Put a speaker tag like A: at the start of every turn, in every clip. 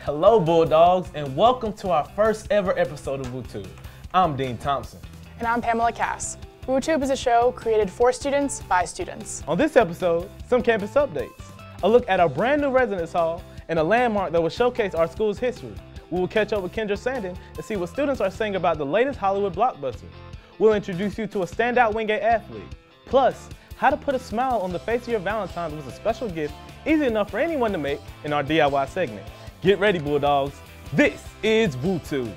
A: Hello Bulldogs, and welcome to our first ever episode of WUTube. I'm Dean Thompson.
B: And I'm Pamela Kass. WUTube is a show created for students by students.
A: On this episode, some campus updates, a look at our brand new residence hall, and a landmark that will showcase our school's history. We will catch up with Kyndra Sanden and see what students are saying about the latest Hollywood blockbuster. We'll introduce you to a standout Wingate athlete. Plus, how to put a smile on the face of your Valentine with a special gift easy enough for anyone to make in our DIY segment. Get ready, Bulldogs. This is WUTube.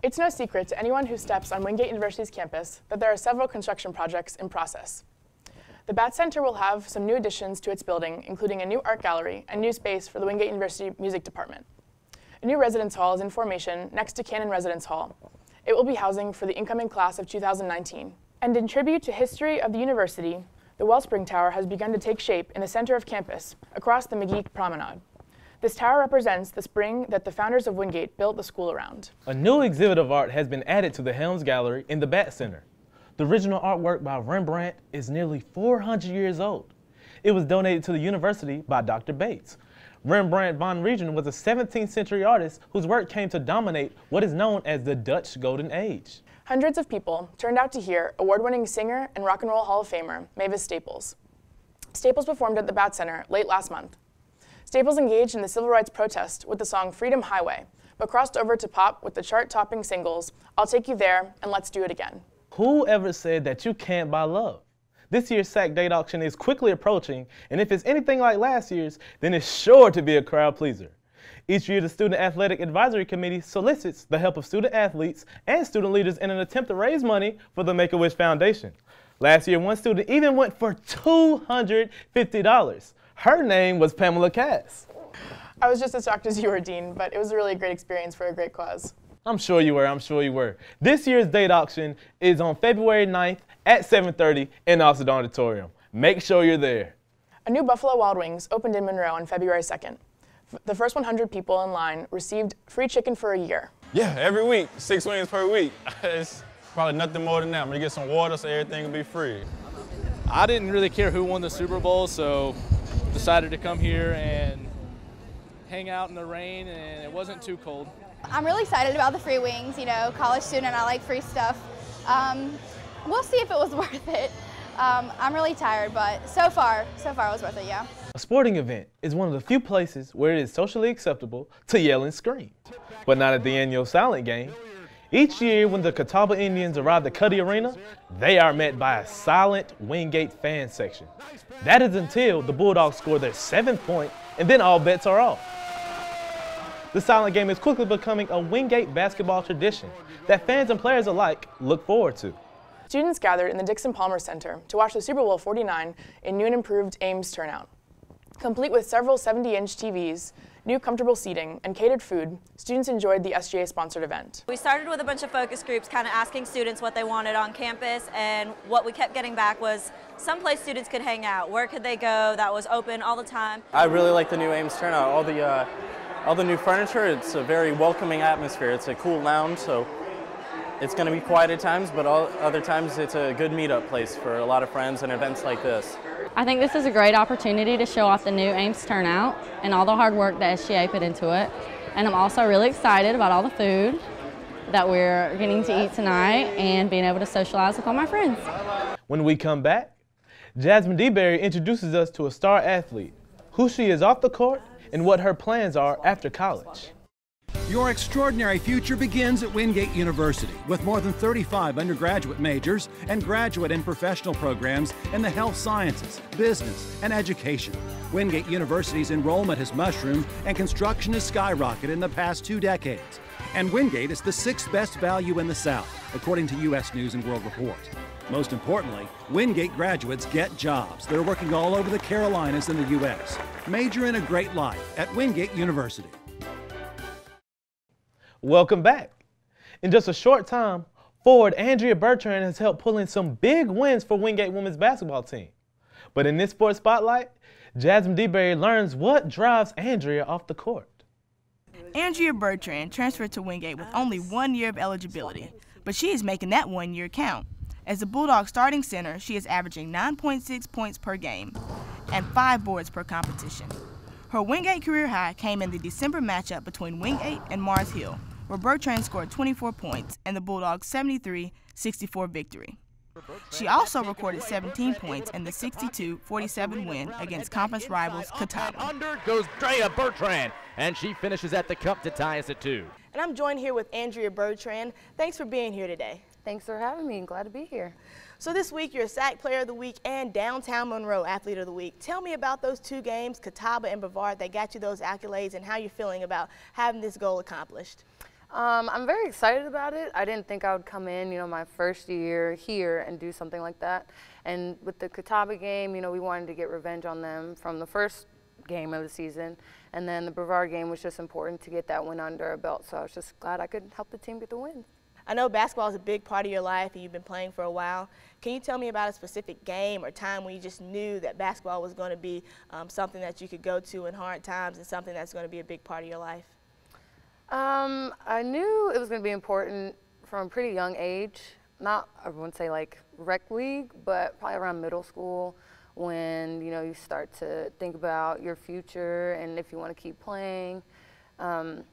B: It's no secret to anyone who steps on Wingate University's campus that there are several construction projects in process. The Bat Center will have some new additions to its building, including a new art gallery and new space for the Wingate University Music Department. A new residence hall is in formation next to Cannon Residence Hall. It will be housing for the incoming class of 2019. And in tribute to history of the university, the Wellspring Tower has begun to take shape in the center of campus, across the McGee Promenade. This tower represents the spring that the founders of Wingate built the school around.
A: A new exhibit of art has been added to the Helms Gallery in the Bat Center. The original artwork by Rembrandt is nearly 400 years old. It was donated to the university by Dr. Bates. Rembrandt van Rijn was a 17th century artist whose work came to dominate what is known as the Dutch Golden Age.
B: Hundreds of people turned out to hear award-winning singer and Rock and Roll Hall of Famer Mavis Staples. Staples performed at the Bat Center late last month. Staples engaged in the civil rights protest with the song Freedom Highway, but crossed over to pop with the chart-topping singles I'll Take You There and Let's Do It Again.
A: Who ever said that you can't buy love? This year's SAC date auction is quickly approaching, and if it's anything like last year's, then it's sure to be a crowd pleaser. Each year, the Student Athletic Advisory Committee solicits the help of student athletes and student leaders in an attempt to raise money for the Make-A-Wish Foundation. Last year, one student even went for $250. Her name was Pamela Kass.
B: I was just as shocked as you were, Dean, but it was a really great experience for a great cause.
A: I'm sure you were. This year's date auction is on February 9th at 7:30 in the Austin Auditorium. Make sure you're there.
B: A new Buffalo Wild Wings opened in Monroe on February 2nd. The first 100 people in line received free chicken for a year.
C: Yeah, every week, 6 wings per week. It's probably nothing more than that. I'm gonna get some water so everything will be free.
D: I didn't really care who won the Super Bowl, so decided to come here and hang out in the rain, and it wasn't too cold.
E: I'm really excited about the free wings. You know, college student, I like free stuff. We'll see if it was worth it. I'm really tired, but so far it was worth it, yeah.
A: A sporting event is one of the few places where it is socially acceptable to yell and scream, but not at the annual silent game. Each year when the Catawba Indians arrive at Cuddy Arena, they are met by a silent Wingate fan section. That is until the Bulldogs score their 7th point, and then all bets are off. The silent game is quickly becoming a Wingate basketball tradition that fans and players alike look forward to.
B: Students gathered in the Dixon Palmer Center to watch the Super Bowl 49 in new and improved Ames turnout. Complete with several 70-inch TVs, new comfortable seating, and catered food, students enjoyed the SGA-sponsored event.
F: We started with a bunch of focus groups kind of asking students what they wanted on campus, and what we kept getting back was someplace students could hang out. Where could they go that was open all the time?
G: I really like the new Ames turnout. All the new furniture, it's a very welcoming atmosphere. It's a cool lounge, so it's going to be quiet at times, but all other times it's a good meetup place for a lot of friends and events like this.
H: I think this is a great opportunity to show off the new Ames turnout and all the hard work that SGA put into it. And I'm also really excited about all the food that we're getting to eat tonight and being able to socialize with all my friends.
A: When we come back, Jasmine DeBerry introduces us to a star athlete, who she is off the court, and what her plans are after college.
I: Your extraordinary future begins at Wingate University with more than 35 undergraduate majors and graduate and professional programs in the health sciences, business, and education. Wingate University's enrollment has mushroomed and construction has skyrocketed in the past 2 decades. And Wingate is the 6th best value in the South, according to U.S. News and World Report. Most importantly, Wingate graduates get jobs. They're working all over the Carolinas and the U.S. Major in a great life at Wingate University.
A: Welcome back. In just a short time, forward Andrea Bertrand has helped pull in some big wins for Wingate women's basketball team. But in this sports spotlight, Jasmine DeBerry learns what drives Andrea off the court.
J: Andrea Bertrand transferred to Wingate with only 1 year of eligibility, but she is making that 1 year count. As the Bulldogs starting center, she is averaging 9.6 points per game and 5 boards per competition. Her Wingate career high came in the December matchup between Wingate and Mars Hill, where Bertrand scored 24 points and the Bulldogs' 73-64 victory. She also recorded 17 points in the 62-47 win against conference rivals Catawba.
K: Under goes Drea Bertrand, and she finishes at the cup to tie us at 2.
J: And I'm joined here with Andrea Bertrand. Thanks for being here today.
L: Thanks for having me. Glad to be here.
J: So this week you're SAC Player of the Week and Downtown Monroe Athlete of the Week. Tell me about those 2 games, Catawba and Brevard, that got you those accolades and how you're feeling about having this goal accomplished.
L: I'm very excited about it. I didn't think I would come in, my first year here and do something like that. And with the Catawba game, we wanted to get revenge on them from the first game of the season. And then the Brevard game was just important to get that win under our belt. So I was just glad I could help the team get the win.
J: I know basketball is a big part of your life and you've been playing for a while. Can you tell me about a specific game or time when you just knew that basketball was going to be something that you could go to in hard times and something that's going to be a big part of your life?
L: I knew it was going to be important from a pretty young age. Not, I wouldn't say like rec league, but probably around middle school when, you start to think about your future and if you want to keep playing. It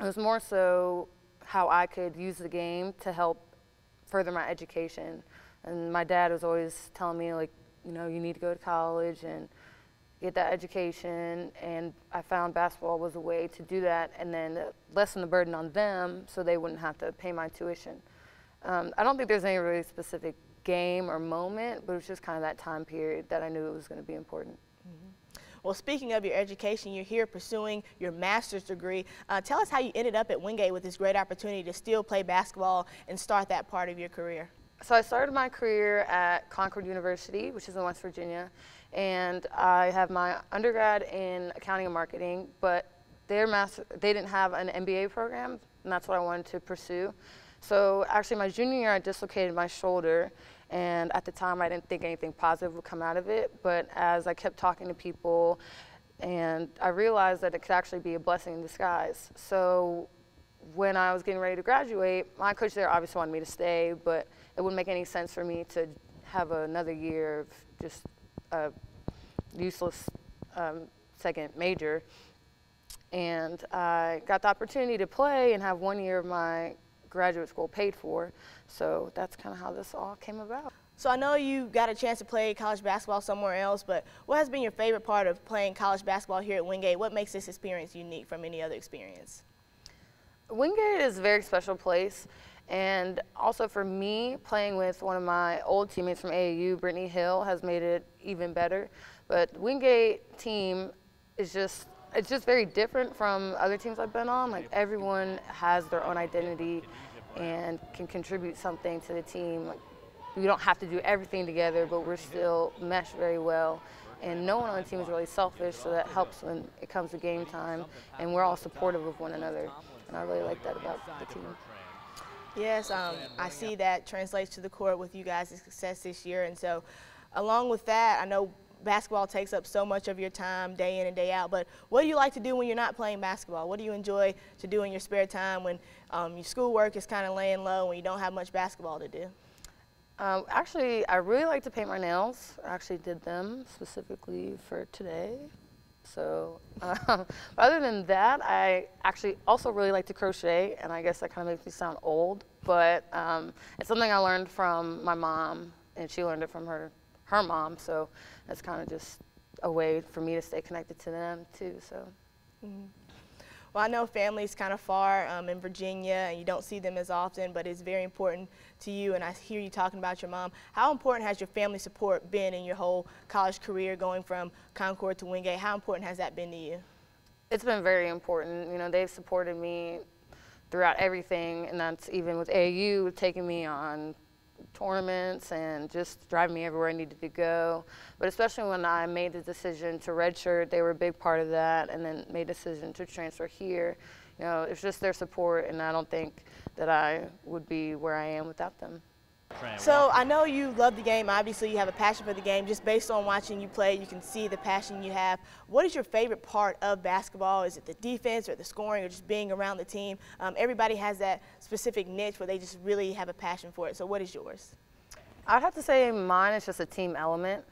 L: was more so how I could use the game to help further my education. And my dad was always telling me, like, you need to go to college and get that education, and I found basketball was a way to do that and then lessen the burden on them so they wouldn't have to pay my tuition. I don't think there's any really specific game or moment, but it was just kind of that time period that I knew it was going to be important.
J: Mm-hmm. Well, speaking of your education, you're here pursuing your master's degree. Tell us how you ended up at Wingate with this great opportunity to still play basketball and start that part of your career.
L: So I started my career at Concord University, which is in West Virginia, and I have my undergrad in accounting and marketing, but they didn't have an MBA program, and that's what I wanted to pursue. So actually my junior year I dislocated my shoulder, and at the time I didn't think anything positive would come out of it, but as I kept talking to people, and I realized that it could actually be a blessing in disguise. So when I was getting ready to graduate, my coach there obviously wanted me to stay, but it wouldn't make any sense for me to have another year of just a useless second major. And I got the opportunity to play and have 1 year of my graduate school paid for. So that's kind of how this all came about.
J: So I know you got a chance to play college basketball somewhere else, but what has been your favorite part of playing college basketball here at Wingate? What makes this experience unique from any other experience?
L: Wingate is a very special place, and also for me, playing with one of my old teammates from AAU, Brittany Hill, has made it even better. But Wingate team is just, it's just very different from other teams I've been on. Like, everyone has their own identity and can contribute something to the team. Like, we don't have to do everything together, but we're still meshed very well. And no one on the team is really selfish, so that helps when it comes to game time. And we're all supportive of one another. And I really like that about the team.
J: Yes, I see that translates to the court with you guys' success this year. And so along with that, I know basketball takes up so much of your time day in and day out, but what do you like to do when you're not playing basketball? What do you enjoy to do in your spare time when your schoolwork is kind of laying low and you don't have much basketball to do?
L: Actually, I really like to paint my nails. I actually did them specifically for today. So other than that, I actually also really like to crochet, and I guess that kind of makes me sound old, but it's something I learned from my mom, and she learned it from her mom, so that's kind of just a way for me to stay connected to them too. So.
J: Mm-hmm. Well, I know family's kind of far in Virginia, and you don't see them as often, but it's very important to you, and I hear you talking about your mom. How important has your family support been in your whole college career, going from Concord to Wingate? How important has that been to you?
L: It's been very important. You know, they've supported me throughout everything, and that's even with AAU, taking me on tournaments and just driving me everywhere I needed to go. But especially when I made the decision to redshirt, they were a big part of that, and then made the decision to transfer here. You know, it's just their support, and I don't think that I would be where I am without them.
J: So I know you love the game. Obviously, you have a passion for the game. Just based on watching you play, you can see the passion you have. What is your favorite part of basketball? Is it the defense or the scoring or just being around the team? Everybody has that specific niche where they just really have a passion for it. So what is yours?
L: I'd have to say mine is just a team element.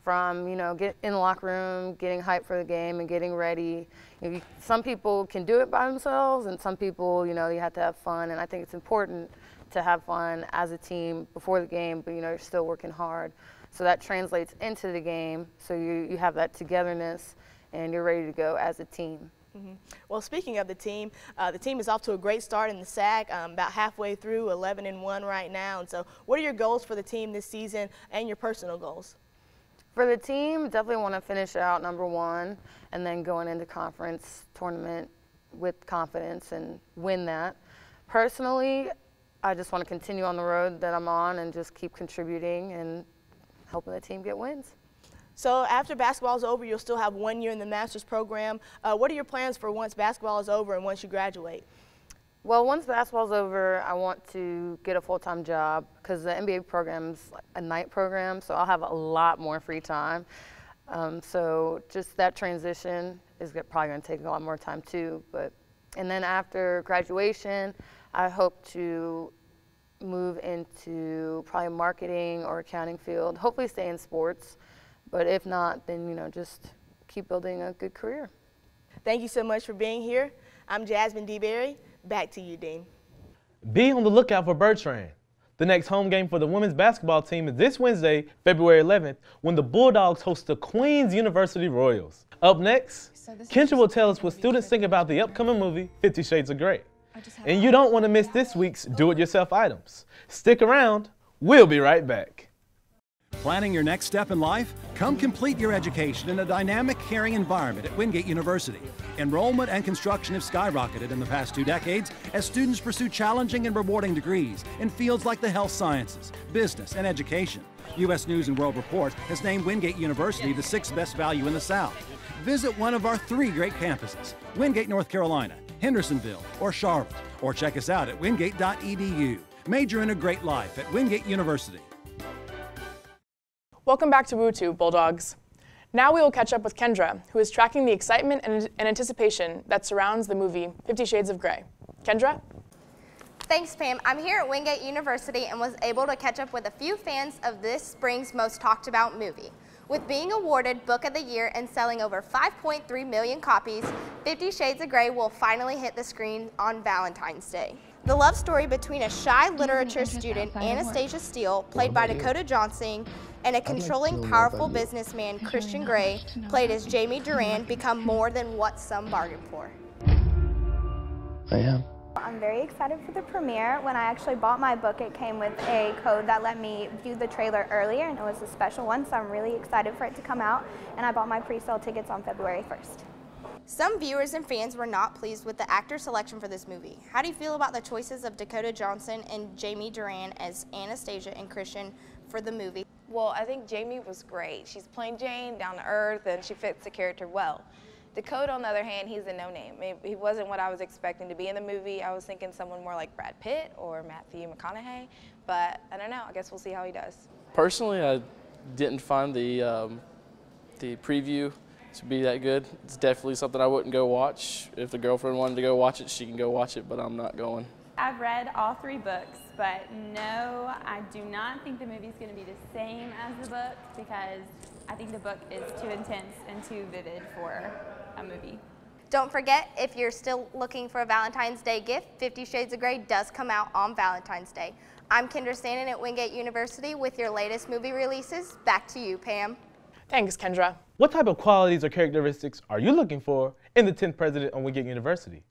L: From, you know, get in the locker room, getting hyped for the game and getting ready. You know, some people can do it by themselves, and some people, you know, you have to have fun. And I think it's important to have fun as a team before the game, but, you know, you're still working hard. So that translates into the game. So you have that togetherness, and you're ready to go as a team.
J: Mm-hmm. Well, speaking of the team is off to a great start in the SAC, about halfway through, 11-1 right now. And so what are your goals for the team this season and your personal goals?
L: For the team, definitely want to finish out #1 and then going into conference tournament with confidence and win that. Personally, I just want to continue on the road that I'm on and just keep contributing and helping the team get wins.
J: So after basketball is over, you'll still have 1 year in the master's program. What are your plans for once basketball is over and once you graduate?
L: Well, once basketball's over, I want to get a full-time job because the NBA program's a night program, so I'll have a lot more free time. So just that transition is probably going to take a lot more time too. And then after graduation, I hope to move into probably marketing or accounting field, hopefully stay in sports. But if not, then, you know, just keep building a good career.
J: Thank you so much for being here. I'm Jasmine DeBerry. Back to you, Dean.
A: Be on the lookout for Bertrand. The next home game for the women's basketball team is this Wednesday, February 11th, when the Bulldogs host the Queen's University Royals. Up next, Kyndra will tell us what students think about the upcoming movie, 50 Shades of Grey. And you don't want to miss this week's do-it-yourself items. Stick around. We'll be right back.
I: Planning your next step in life? Come complete your education in a dynamic, caring environment at Wingate University. Enrollment and construction have skyrocketed in the past 2 decades as students pursue challenging and rewarding degrees in fields like the health sciences, business, and education. U.S. News & World Report has named Wingate University the 6th best value in the South. Visit one of our 3 great campuses, Wingate, North Carolina, Hendersonville, or Charlotte, or check us out at wingate.edu. Major in a great life at Wingate University.
B: Welcome back to WUTube, Bulldogs. Now we will catch up with Kyndra, who is tracking the excitement and anticipation that surrounds the movie 50 Shades of Grey. Kyndra?
E: Thanks, Pam. I'm here at Wingate University and was able to catch up with a few fans of this spring's most talked about movie. With being awarded Book of the Year and selling over 5.3 million copies, 50 Shades of Grey will finally hit the screen on Valentine's Day. The love story between a shy literature student, Anastasia Steele, played by Dakota Johnson, and a controlling, powerful businessman, Christian Grey, played as Jamie Duran, become more than what some bargained for.
M: I am.
N: I'm very excited for the premiere. When I actually bought my book, it came with a code that let me view the trailer earlier, and it was a special one, so I'm really excited for it to come out, and I bought my pre-sale tickets on February 1st.
E: Some viewers and fans were not pleased with the actor selection for this movie. How do you feel about the choices of Dakota Johnson and Jamie Duran as Anastasia and Christian for the movie?
O: Well, I think Jamie was great. She's plain Jane, down to earth, and she fits the character well. Dakota, on the other hand, he's a no-name. He wasn't what I was expecting to be in the movie. I was thinking someone more like Brad Pitt or Matthew McConaughey, but I don't know. I guess we'll see how he does.
P: Personally, I didn't find the preview to be that good. It's definitely something I wouldn't go watch. If the girlfriend wanted to go watch it, she can go watch it, but I'm not going.
Q: I've read all 3 books, but no, I do not think the movie's going to be the same as the book because I think the book is too intense and too vivid for a movie.
E: Don't forget, if you're still looking for a Valentine's Day gift, 50 Shades of Grey does come out on Valentine's Day. I'm Kyndra Sanden at Wingate University with your latest movie releases. Back to you, Pam.
B: Thanks, Kyndra.
A: What type of qualities or characteristics are you looking for in the 10th president of Wingate University?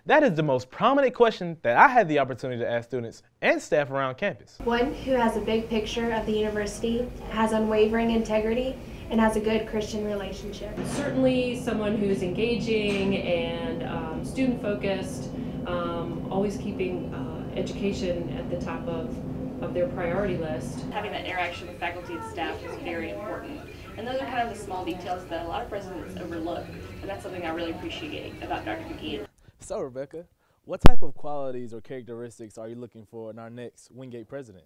A: That is the most prominent question that I had the opportunity to ask students and staff around campus.
R: One who has a big picture of the university, has unwavering integrity, and has a good Christian relationship.
S: Certainly someone who's engaging and student-focused, always keeping education at the top of their priority list.
T: Having that interaction with faculty and staff is very important. And those are kind of the small details that a lot of presidents overlook, and that's something I really appreciate about Dr. McGee.
A: So, Rebecca, what type of qualities or characteristics are you looking for in our next Wingate president?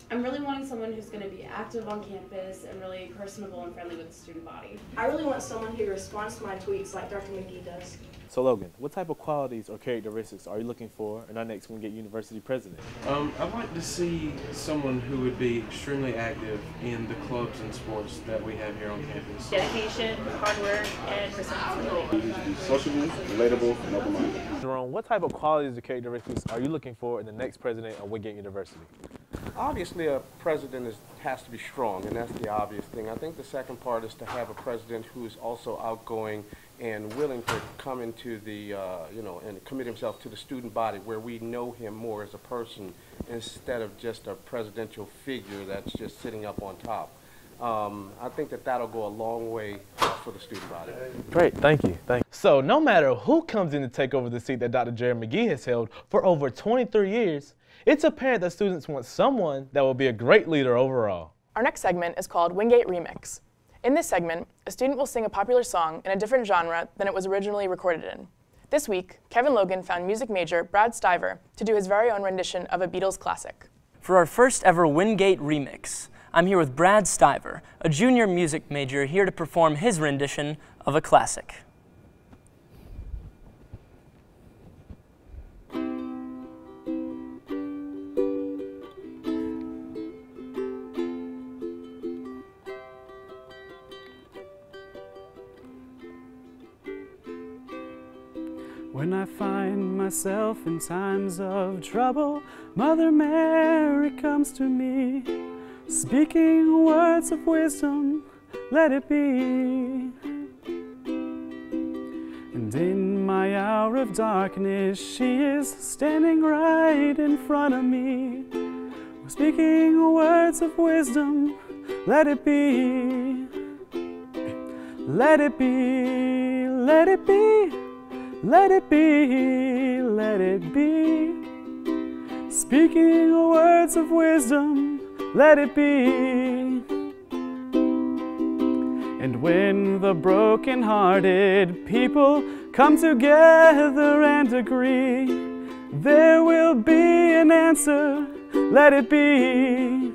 T: I'm really wanting someone who's going to be active on campus and really personable and friendly with the student body. I really want someone who responds to my tweets like Dr. McGee does.
A: So, Logan, what type of qualities or characteristics are you looking for in our next Wingate University president?
U: I'd like to see someone who would be extremely active in the clubs and sports that we have here on campus.
T: Dedication, hard work, and responsibility.
V: He needs to be sociable, relatable, and open-minded.
A: Jerome, what type of qualities or characteristics are you looking for in the next president of Wingate University?
W: Obviously, a president has to be strong, and that's the obvious thing. I think the second part is to have a president who is also outgoing and willing to come into the, and commit himself to the student body where we know him more as a person instead of just a presidential figure that's just sitting up on top. I think that that'll go a long way for the student body.
A: Great, thank you. So no matter who comes in to take over the seat that Dr. Jerry McGee has held for over 23 years, it's apparent that students want someone that will be a great leader overall.
B: Our next segment is called Wingate Remix. In this segment, a student will sing a popular song in a different genre than it was originally recorded in. This week, Kevin Logan found music major Brad Stiver to do his very own rendition of a Beatles classic.
X: For our first ever Wingate Remix, I'm here with Brad Stiver, a junior music major here to perform his rendition of a classic.
Y: When I find myself in times of trouble, Mother Mary comes to me, speaking words of wisdom, let it be. And in my hour of darkness, she is standing right in front of me, speaking words of wisdom, let it be. Let it be, let it be. Let it be, let it be. Speaking words of wisdom, let it be. And when the broken-hearted people come together and agree, there will be an answer, let it be.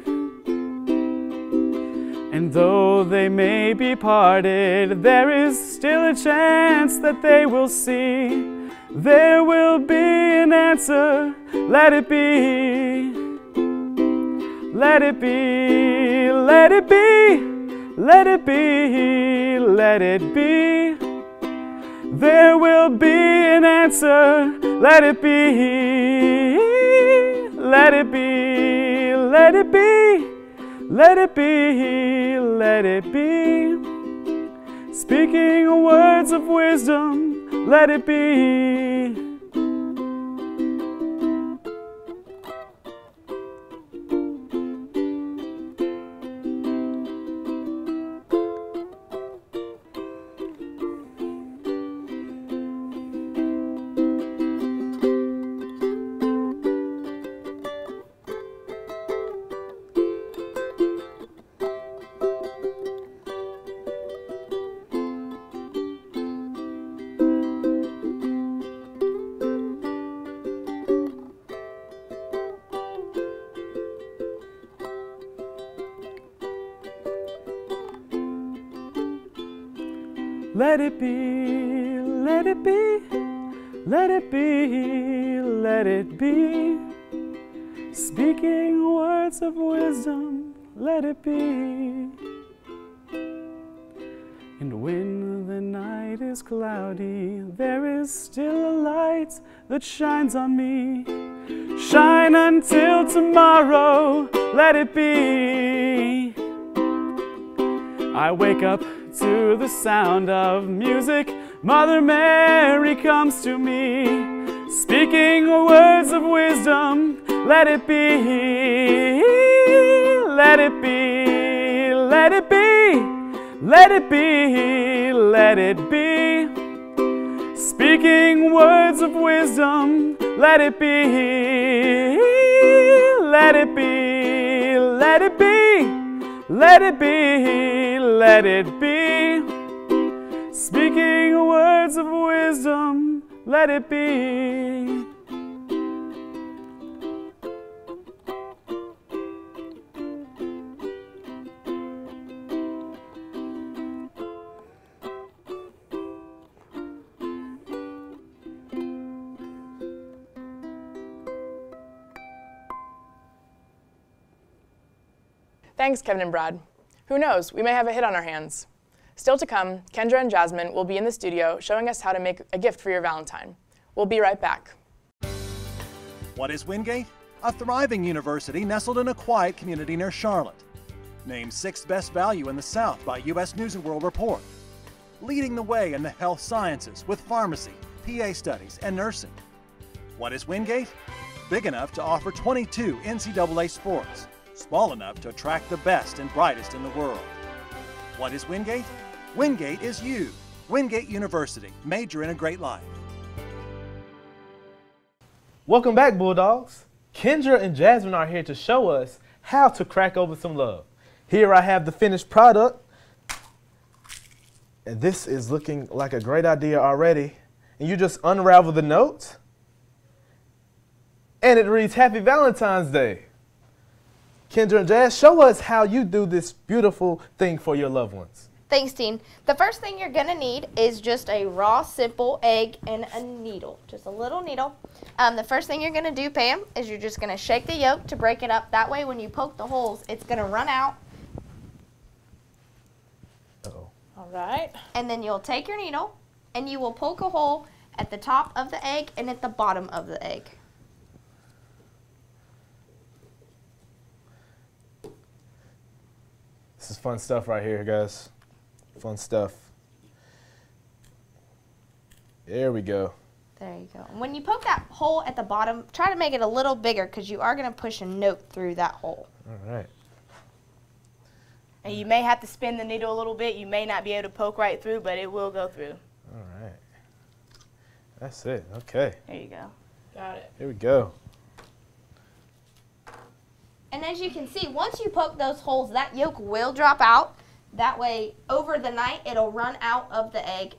Y: And though they may be parted, there is still a chance that they will see. There will be an answer, let it be. Let it be, let it be, let it be, let it be. There will be an answer, let it be. Let it be, let it be. Let it be, let it be. Speaking words of wisdom, let it be. Let it be, let it be, let it be, let it be. Speaking words of wisdom, let it be. And when the night is cloudy, there is still a light that shines on me. Shine until tomorrow, let it be. I wake up to the sound of music. Mother Mary comes to me, speaking words of wisdom, let it be. Let it be, let it be, let it be, let it be. Speaking words of wisdom, let it be. Let it be, let it be. Let it be, let it be. Speaking words of wisdom, let it be.
B: Thanks, Kevin and Brad. Who knows, we may have a hit on our hands. Still to come, Kyndra and Jasmine will be in the studio showing us how to make a gift for your Valentine. We'll be right back.
I: What is Wingate? A thriving university nestled in a quiet community near Charlotte. Named 6th best value in the South by U.S. News & World Report. Leading the way in the health sciences with pharmacy, PA studies, and nursing. What is Wingate? Big enough to offer 22 NCAA sports. Small enough to attract the best and brightest in the world. What is Wingate? Wingate is you. Wingate University, major in a great life.
A: Welcome back, Bulldogs. Kyndra and Jasmine are here to show us how to crack open some love. Here I have the finished product. And this is looking like a great idea already. And you just unravel the note. And it reads, Happy Valentine's Day. Kyndra and Jazz, show us how you do this beautiful thing for your loved ones.
E: Thanks, Dean. The first thing you're going to need is just a raw, simple egg and a needle, just a little needle. The first thing you're going to do, Pam, is you're just going to shake the yolk to break it up. That way, when you poke the holes, it's going to run out.
B: Uh-oh. All right.
E: And then you'll take your needle, and you will poke a hole at the top of the egg and at the bottom of the egg.
A: This is fun stuff right here, guys. Fun stuff. There we go.
E: There you go. And when you poke that hole at the bottom, try to make it a little bigger because you are going to push a note through that hole.
A: All right.
J: And you may have to spin the needle a little bit. You may not be able to poke right through, but it will go through.
A: All right. That's it. Okay.
J: There you go.
B: Got it.
A: Here we go.
E: And as you can see, once you poke those holes, that yolk will drop out. That way, over the night, it'll run out of the egg,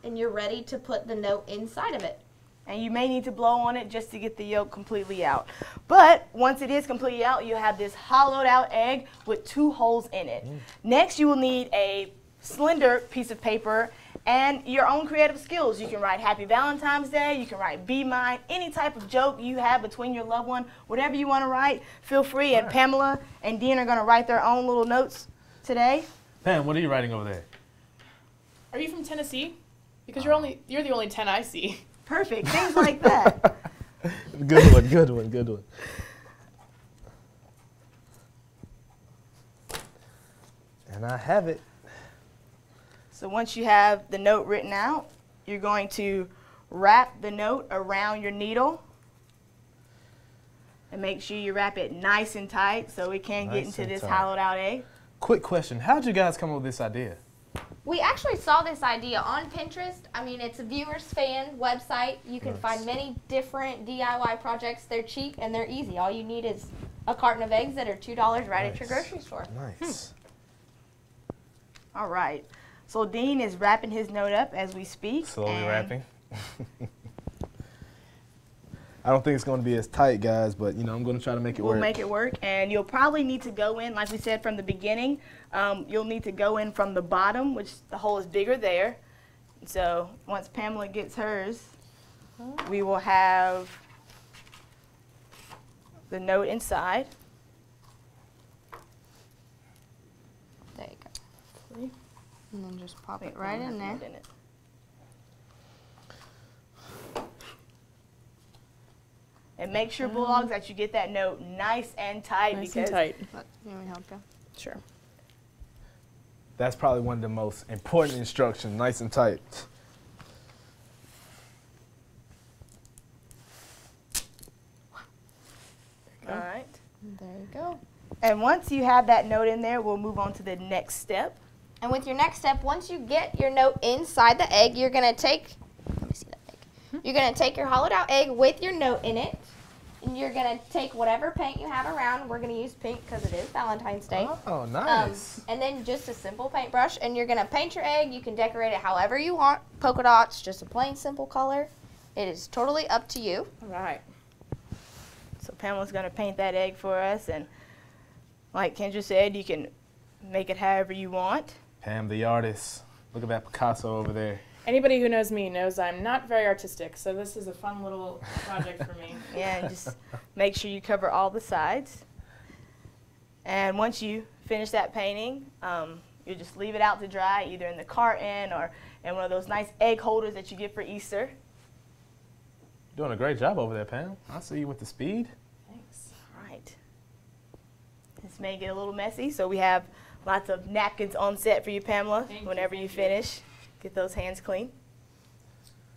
E: and you're ready to put the note inside of it.
J: And you may need to blow on it just to get the yolk completely out. But once it is completely out, you have this hollowed out egg with 2 holes in it. Next, you will need a slender piece of paper and your own creative skills. You can write Happy Valentine's Day, you can write Be Mine, any type of joke you have between your loved one, whatever you want to write, feel free. And Pamela and Dean are going to write their own little notes today.
A: Pam, what are you writing over there?
B: Are you from Tennessee? Because you're the only 10 I see.
J: Perfect, things like that.
A: Good one, good one, good one. And I have it.
J: So once you have the note written out, you're going to wrap the note around your needle. And make sure you wrap it nice and tight so it can't get into this hollowed out egg.
A: Quick question, how did you guys come up with this idea?
E: We actually saw this idea on Pinterest. I mean, it's a viewer's fan website. You can find many different DIY projects. They're cheap and they're easy. All you need is a carton of eggs that are $2 right at your grocery store.
A: Nice.
J: All right. So Dean is wrapping his note up as we speak.
A: Slowly wrapping. I don't think it's going to be as tight, guys, but you know, I'm going to try to make it work.
J: We'll make it work, and you'll probably need to go in, like we said from the beginning, you'll need to go in from the bottom, which the hole is bigger there. So once Pamela gets hers, we will have the note inside.
E: There you go. And then just pop it right in there.
J: And make sure, Bulldogs, that you get that note nice and tight.
B: Nice and tight.
E: Let me help you.
B: Sure.
A: That's probably one of the most important instructions, nice and tight.
J: All right.
E: There you go.
J: And once you have that note in there, we'll move on to the next step.
E: And with your next step, once you get your note inside the egg, you're going to take, let me see that egg. You're going to take your hollowed out egg with your note in it. And you're going to take whatever paint you have around. We're going to use pink because it is Valentine's Day.
A: Oh, nice.
E: And then just a simple paintbrush. And you're going to paint your egg. You can decorate it however you want. Polka dots, just a plain simple color. It is totally up to you.
J: All right. So Pamela's going to paint that egg for us, and like Kyndra said, you can make it however you want.
A: Pam, the artist. Look at that Picasso over there.
B: Anybody who knows me knows I'm not very artistic, so this is a fun little project for me.
J: Yeah, and just make sure you cover all the sides. And once you finish that painting, you just leave it out to dry, either in the carton or in one of those nice egg holders that you get for Easter.
A: Doing a great job over there, Pam. I see you with the speed.
J: Thanks. All right. This may get a little messy, so we have lots of napkins on set for you, Pamela, whenever you finish. Get those hands clean.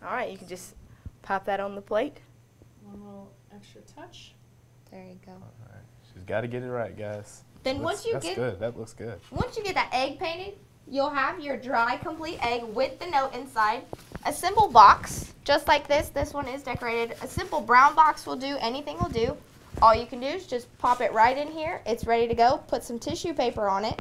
J: All right, you can just pop that on the plate.
B: One little extra touch.
E: There you go.
A: All right. She's got to get it right, guys.
E: Then once you
A: that's good. That looks good.
E: Once you get that egg painted, you'll have your dry, complete egg with the note inside. A simple box, just like this. This one is decorated. A simple brown box will do. Anything will do. All you can do is just pop it right in here. It's ready to go. Put some tissue paper on it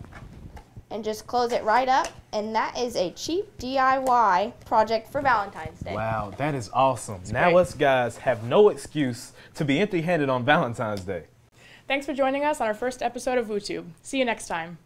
E: and just close it right up. And that is a cheap DIY project for Valentine's Day.
A: Wow, that is awesome. Now us guys have no excuse to be empty-handed on Valentine's Day.
B: Thanks for joining us on our first episode of WUTube. See you next time.